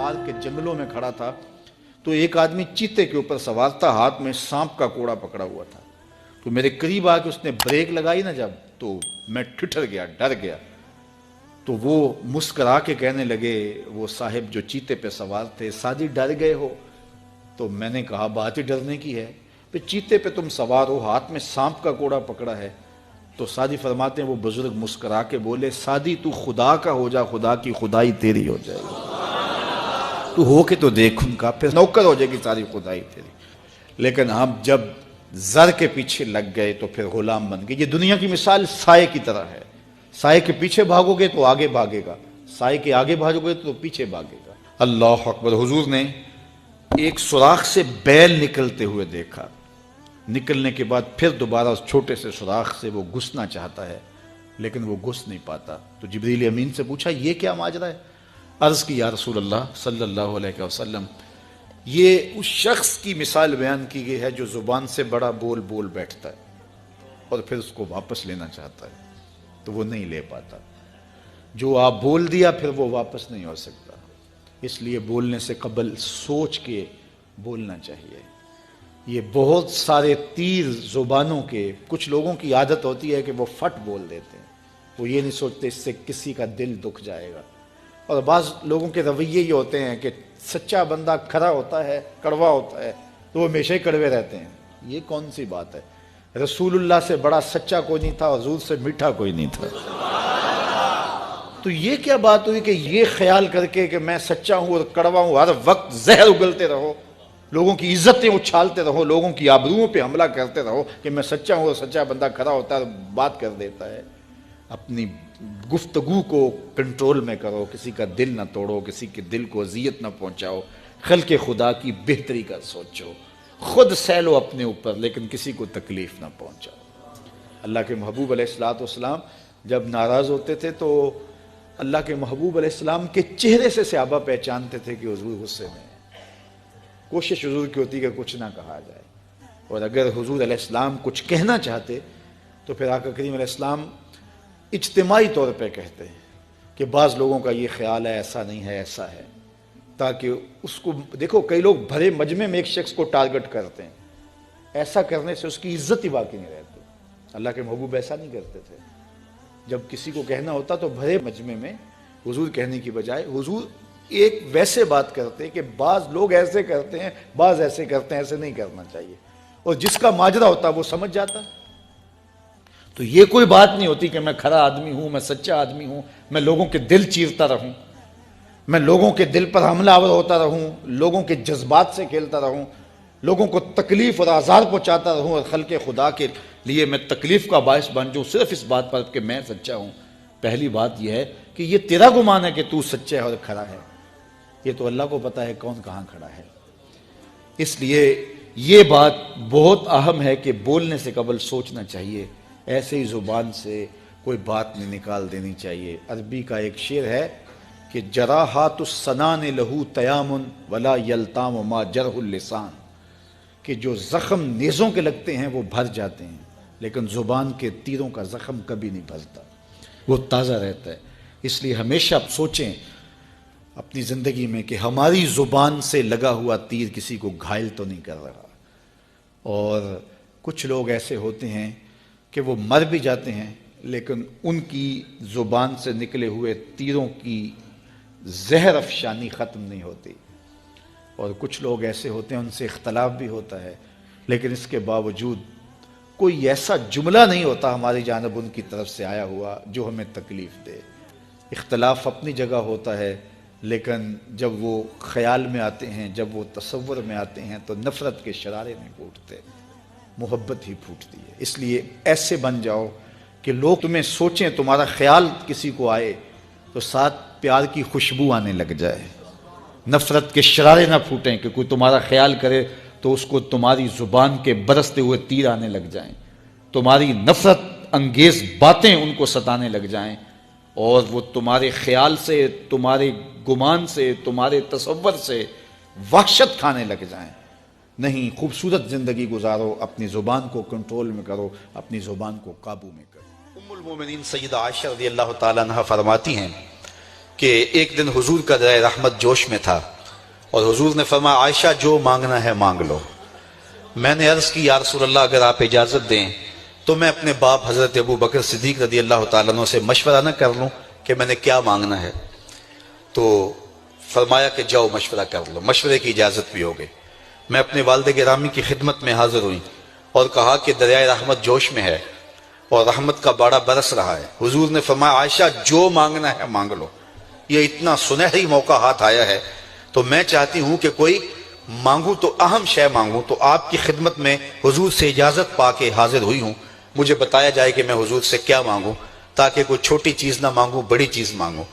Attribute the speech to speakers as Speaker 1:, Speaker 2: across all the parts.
Speaker 1: پہاڑ کے جنگلوں میں کھڑا تھا تو ایک آدمی چیتے کے اوپر سوار تھا، ہاتھ میں سانپ کا کوڑا پکڑا ہوا تھا. تو میرے قریب آ کے اس نے بریک لگائی نا جب، تو میں ٹھٹر گیا، ڈر گیا. تو وہ مسکرا کے کہنے لگے، وہ صاحب جو چیتے پہ سوار تھے، سادی ڈر گئے ہو؟ تو میں نے کہا بات ہی ڈرنے کی ہے، پھر چیتے پہ تم سوار ہو، ہاتھ میں سانپ کا کوڑا پکڑا ہے. تو سادی فرماتے ہیں وہ بزرگ مسکرا کے بولے، سادی تو خدا کا ہو جا، خدا کی خدائی تیری ہو جائے گی. تو ہو کے تو دیکھ ان کا، پھر نوکر ہو جائے گی ساری خدائی تیری. لیکن ہم جب زر کے پیچھے لگ گئے تو پھر غلام بن گئے. یہ دنیا کی مثال سائے کی طرح ہے. سائے کے پیچھے بھاگو گے تو آگے بھاگے گا، سائے کے آگے بھاگو گے تو پیچھے بھاگے گا. اللہ اکبر. حضور نے ایک سوراخ سے بیل نکلتے ہوئے دیکھا. نکلنے کے بعد پھر دوبارہ اس چھوٹے سے سوراخ سے وہ گھسنا چاہتا ہے لیکن وہ گھس نہیں پاتا. تو جبریل امین سے پوچھا یہ کیا ماجرا ہے؟ عرض کی یا رسول اللہ صلی اللہ علیہ وسلم، یہ اس شخص کی مثال بیان کی گئی ہے جو زبان سے بڑا بول بول بیٹھتا ہے اور پھر اس کو واپس لینا چاہتا ہے تو وہ نہیں لے پاتا. جو آپ بول دیا پھر وہ واپس نہیں ہو سکتا. اس لیے بولنے سے قبل سوچ کے بولنا چاہیے. یہ بہت سارے تیر زبانوں کے، کچھ لوگوں کی عادت ہوتی ہے کہ وہ فٹ بول دیتے ہیں، وہ یہ نہیں سوچتے اس سے کسی کا دل دکھ جائے گا. اور بعض لوگوں کے رویے یہ ہوتے ہیں کہ سچا بندہ کھرا ہوتا ہے، کڑوا ہوتا ہے تو وہ ہمیشہ ہی کڑوے رہتے ہیں. یہ کون سی بات ہے؟ رسول اللہ سے بڑا سچا کوئی نہیں تھا، حضور سے میٹھا کوئی نہیں تھا. تو یہ کیا بات ہوئی کہ یہ خیال کر کے کہ میں سچا ہوں اور کڑوا ہوں، ہر وقت زہر اگلتے رہو، لوگوں کی عزتیں اچھالتے رہو، لوگوں کی آبروؤں پہ حملہ کرتے رہو کہ میں سچا ہوں اور سچا بندہ کھڑا ہوتا ہے بات کر دیتا ہے. اپنی گفتگو کو کنٹرول میں کرو، کسی کا دل نہ توڑو، کسی کے دل کو اذیت نہ پہنچاؤ، خلق خدا کی بہتری کا سوچو، خود سہ لو اپنے اوپر لیکن کسی کو تکلیف نہ پہنچاؤ. اللہ کے محبوب علیہ الصلوۃ والسلام جب ناراض ہوتے تھے تو اللہ کے محبوب علیہ السلام کے چہرے سے صحابہ پہچانتے تھے کہ حضور غصے میں ہیں. کوشش حضور کی ہوتی کہ کچھ نہ کہا جائے، اور اگر حضور علیہ السلام کچھ کہنا چاہتے تو پھر آقا کریم علیہ السلام اجتماعی طور پہ کہتے ہیں کہ بعض لوگوں کا یہ خیال ہے ایسا نہیں ہے ایسا ہے، تاکہ اس کو دیکھو. کئی لوگ بھرے مجمع میں ایک شخص کو ٹارگٹ کرتے ہیں، ایسا کرنے سے اس کی عزت ہی باقی نہیں رہتی. اللہ کے محبوب ایسا نہیں کرتے تھے. جب کسی کو کہنا ہوتا تو بھرے مجمع میں حضور کہنے کی بجائے حضور ایک ویسے بات کرتے ہیں کہ بعض لوگ ایسے کرتے ہیں، بعض ایسے کرتے ہیں، ایسے نہیں کرنا چاہیے. اور جس کا ماجرا ہوتا وہ سمجھ جاتا. تو یہ کوئی بات نہیں ہوتی کہ میں کھرا آدمی ہوں، میں سچا آدمی ہوں، میں لوگوں کے دل چیرتا رہوں، میں لوگوں کے دل پر حملہ آور ہوتا رہوں، لوگوں کے جذبات سے کھیلتا رہوں، لوگوں کو تکلیف اور آزار پہنچاتا رہوں اور خلق خدا کے لیے میں تکلیف کا باعث بن جاؤں صرف اس بات پر کہ میں سچا ہوں. پہلی بات یہ ہے کہ یہ تیرا گمان ہے کہ تو سچا ہے اور کھڑا ہے، یہ تو اللہ کو پتا ہے کون کہاں کھڑا ہے. اس لیے یہ بات بہت اہم ہے کہ بولنے سے قبل سوچنا چاہیے. ایسے ہی زبان سے کوئی بات نہیں نکال دینی چاہیے. عربی کا ایک شعر ہے کہ جراحات السنان لہو تیام ولا یلتام ما جرح اللسان، کہ جو زخم نیزوں کے لگتے ہیں وہ بھر جاتے ہیں لیکن زبان کے تیروں کا زخم کبھی نہیں بھرتا، وہ تازہ رہتا ہے. اس لیے ہمیشہ سوچیں اپنی زندگی میں کہ ہماری زبان سے لگا ہوا تیر کسی کو گھائل تو نہیں کر رہا. اور کچھ لوگ ایسے ہوتے ہیں کہ وہ مر بھی جاتے ہیں لیکن ان کی زبان سے نکلے ہوئے تیروں کی زہر افشانی ختم نہیں ہوتی. اور کچھ لوگ ایسے ہوتے ہیں ان سے اختلاف بھی ہوتا ہے لیکن اس کے باوجود کوئی ایسا جملہ نہیں ہوتا ہماری جانب ان کی طرف سے آیا ہوا جو ہمیں تکلیف دے. اختلاف اپنی جگہ ہوتا ہے لیکن جب وہ خیال میں آتے ہیں، جب وہ تصور میں آتے ہیں تو نفرت کے شرارے نہیں پھوٹتے، محبت ہی پھوٹتی ہے. اس لیے ایسے بن جاؤ کہ لوگ تمہیں سوچیں، تمہارا خیال کسی کو آئے تو ساتھ پیار کی خوشبو آنے لگ جائے، نفرت کے شرارے نہ پھوٹیں کہ کوئی تمہارا خیال کرے تو اس کو تمہاری زبان کے برستے ہوئے تیر آنے لگ جائیں، تمہاری نفرت انگیز باتیں ان کو ستانے لگ جائیں اور وہ تمہارے خیال سے، تمہارے گمان سے، تمہارے تصور سے وحشت کھانے لگ جائیں. نہیں، خوبصورت زندگی گزارو، اپنی زبان کو کنٹرول میں کرو، اپنی زبان کو قابو میں کرو. ام المومنین سیدہ عائشہ رضی اللہ تعالیٰ عنہ فرماتی ہیں کہ ایک دن حضور کا درہ رحمت جوش میں تھا
Speaker 2: اور حضور نے فرمایا عائشہ جو مانگنا ہے مانگ لو۔ میں نے عرض کی یا رسول اللہ اگر آپ اجازت دیں تو میں اپنے باپ حضرت ابو بکر صدیق رضی اللہ تعالیٰ عنہ سے مشورہ نہ کر لوں کہ میں نے کیا مانگنا ہے؟ تو فرمایا کہ جاؤ مشورہ کر لو، مشورے کی اجازت بھی ہو گئی۔ میں اپنے والد گرامی کی خدمت میں حاضر ہوئی اور کہا کہ دریائے رحمت جوش میں ہے اور رحمت کا باڑا برس رہا ہے۔ حضور نے فرمایا عائشہ جو مانگنا ہے مانگ لو، یہ اتنا سنہری موقع ہاتھ آیا ہے تو میں چاہتی ہوں کہ کوئی مانگوں تو اہم شے مانگوں، تو آپ کی خدمت میں حضور سے اجازت پا کے حاضر ہوئی ہوں، مجھے بتایا جائے کہ میں حضور سے کیا مانگوں تاکہ کوئی چھوٹی چیز نہ مانگوں، بڑی چیز مانگوں۔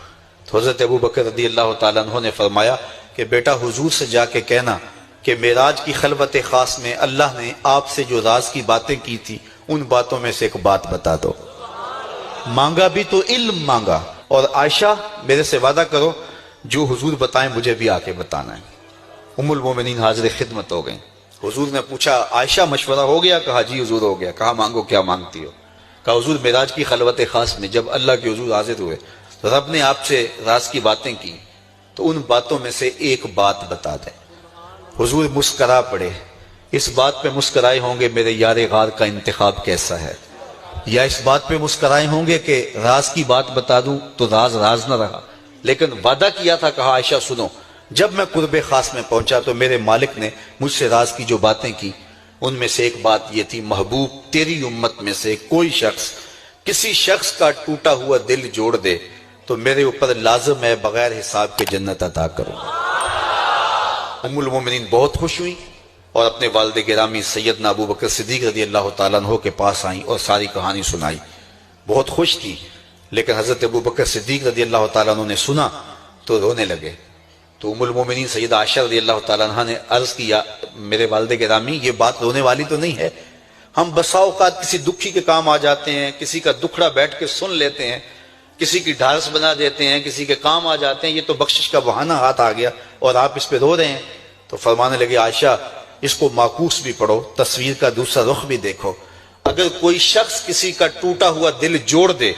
Speaker 2: تو حضرت ابو بکر رضی اللہ تعالیٰ عنہ نے فرمایا کہ بیٹا حضور سے جا کے کہنا کہ معراج کی خلوت خاص میں اللہ نے آپ سے جو راز کی باتیں کی تھی ان باتوں میں سے ایک بات بتا دو۔ مانگا بھی تو علم مانگا، اور عائشہ میرے سے وعدہ کرو جو حضور بتائیں مجھے بھی آ کے بتانا ہے۔ ام المومنین حاضر خدمت ہو گئیں۔ حضور نے پوچھا عائشہ مشورہ ہو گیا؟ کہا جی حضور ہو گیا۔ کہا مانگو کیا مانگتی ہو؟ کہا حضور معراج کی خلوت خاص میں جب اللہ کے حضور حاضر ہوئے تو رب نے آپ سے راز کی باتیں کی تو ان باتوں میں سے ایک بات بتا دیں۔ حضور مسکرا پڑے۔ اس بات پہ مسکرائے ہوں گے میرے یار غار کا انتخاب کیسا ہے، یا اس بات پہ مسکرائے ہوں گے کہ راز کی بات بتا دوں تو راز راز نہ رہا، لیکن وعدہ کیا تھا۔ کہا عائشہ سنو، جب میں قرب خاص میں پہنچا تو میرے مالک نے مجھ سے راز کی جو باتیں کی ان میں سے ایک بات یہ تھی، محبوب تیری امت میں سے کوئی شخص کسی شخص کا ٹوٹا ہوا دل جوڑ دے تو میرے اوپر لازم ہے بغیر حساب کے جنت عطا کروں۔ ام المومنین بہت خوش ہوئی اور اپنے والد گرامی سیدنا ابو بکر صدیق رضی اللہ تعالیٰ عنہ کے پاس آئیں اور ساری کہانی سنائی۔ بہت خوش تھی، لیکن حضرت ابو بکر صدیق رضی اللہ تعالیٰ عنہ نے سنا تو رونے لگے۔ تو ام المومنین سیدہ عائشہ رضی اللہ تعالیٰ عنہ نے عرض کیا میرے والد گرامی یہ بات رونے والی تو نہیں ہے، ہم بسا اوقات کسی دکھی کے کام آ جاتے ہیں، کسی کا دکھڑا بیٹھ کے سن لیتے ہیں، کسی کی ڈھارس بنا دیتے ہیں، کسی کے کام آ جاتے ہیں، یہ تو بخشش کا بہانہ ہاتھ آ گیا اور آپ اس پہ رو رہے ہیں۔ تو فرمانے لگے عائشہ اس کو معکوس بھی پڑھو، تصویر کا دوسرا رخ بھی دیکھو، اگر کوئی شخص کسی کا ٹوٹا ہوا دل جوڑ دے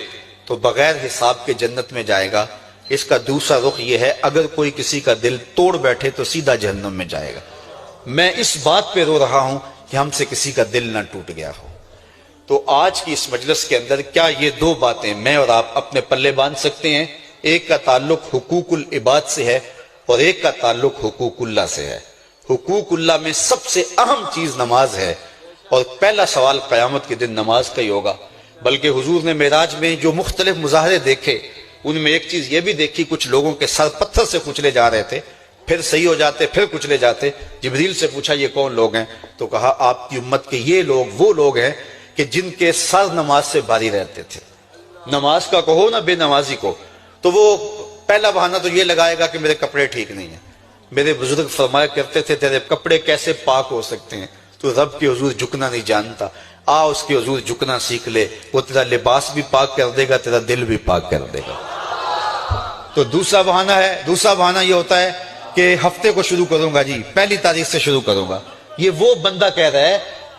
Speaker 2: تو بغیر حساب کے جنت میں جائے گا، اس کا دوسرا رخ یہ ہے اگر کوئی کسی کا دل توڑ بیٹھے تو سیدھا جہنم میں جائے گا۔ میں اس بات پہ رو رہا ہوں کہ ہم سے کسی کا دل نہ ٹوٹ گیا ہو۔ تو آج کی اس مجلس کے اندر کیا یہ دو باتیں میں اور آپ اپنے پلے باندھ سکتے ہیں؟ ایک کا تعلق حقوق العباد سے ہے اور ایک کا تعلق حقوق اللہ سے ہے۔ حقوق اللہ میں سب سے اہم چیز نماز ہے، اور پہلا سوال قیامت کے دن نماز کا ہی ہوگا۔ بلکہ حضور نے معراج میں جو مختلف مظاہرے دیکھے ان میں ایک چیز یہ بھی دیکھی، کچھ لوگوں کے سر پتھر سے کچلے جا رہے تھے، پھر صحیح ہو جاتے، پھر کچلے جاتے۔ جبریل سے پوچھا یہ کون لوگ ہیں؟ تو کہا آپ کی امت کے یہ لوگ وہ لوگ ہیں کہ جن کے سر نماز سے بھاری رہتے تھے۔ نماز کا کہو نہ بے نمازی کو، تو وہ پہلا بہانہ تو یہ لگائے گا کہ میرے کپڑے ٹھیک نہیں ہیں۔ میرے بزرگ فرمایا کرتے تھے تیرے کپڑے کیسے پاک ہو سکتے ہیں، تو رب کے حضور جھکنا نہیں جانتا، آ اس کے حضور جھکنا سیکھ لے، وہ تیرا لباس بھی پاک کر دے گا، تیرا دل بھی پاک کر دے گا۔ تو دوسرا بہانہ یہ ہوتا ہے کہ ہفتے کو شروع کروں گا جی، پہلی تاریخ سے شروع کروں گا۔ یہ وہ بندہ کہہ رہا ہے،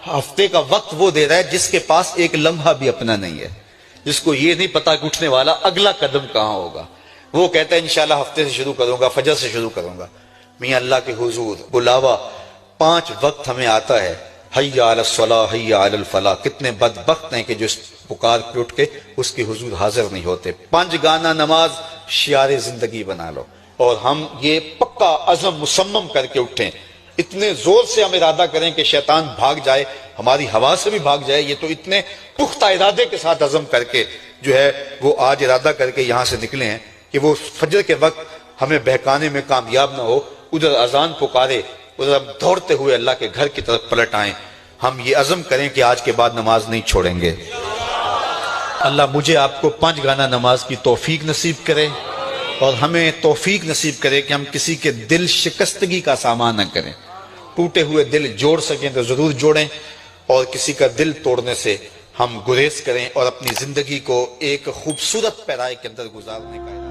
Speaker 2: ہفتے کا وقت وہ دے رہا ہے جس کے پاس ایک لمحہ بھی اپنا نہیں ہے، جس کو یہ نہیں پتا کہ اٹھنے والا اگلا قدم کہاں ہوگا۔ وہ کہتا ہے انشاءاللہ ہفتے سے شروع کروں گا، فجر سے شروع کروں گا۔ میاں اللہ کے حضور بلاوا 5 وقت ہمیں آتا ہے، حی علی الصلاۃ حی علی الفلاح۔ کتنے بدبخت ہیں کہ جو اس پکار پہ اٹھ کے اس کے حضور حاضر نہیں ہوتے۔ 5 گانا نماز شعار زندگی بنا لو، اور ہم یہ پکا عزم مصمم کر کے اٹھیں، اتنے زور سے ہم ارادہ کریں کہ شیطان بھاگ جائے، ہماری ہوا سے بھی بھاگ جائے۔ یہ تو اتنے پختہ ارادے کے ساتھ عزم کر کے جو ہے وہ آج ارادہ کر کے یہاں سے نکلے ہیں کہ وہ فجر کے وقت ہمیں بہکانے میں کامیاب نہ ہو، ادھر اذان پکارے ادھر ہم دوڑتے ہوئے اللہ کے گھر کی طرف پلٹ آئیں۔ ہم یہ عزم کریں کہ آج کے بعد نماز نہیں چھوڑیں گے۔ اللہ مجھے آپ کو 5 گانا نماز کی توفیق نصیب کرے، اور ہمیں توفیق نصیب کرے کہ ہم کسی کے دل شکستگی کا سامان نہ کریں۔ ٹوٹے ہوئے دل جوڑ سکیں تو ضرور جوڑیں، اور کسی کا دل توڑنے سے ہم گریز کریں اور اپنی زندگی کو ایک خوبصورت پیرائی کے اندر گزارنے کا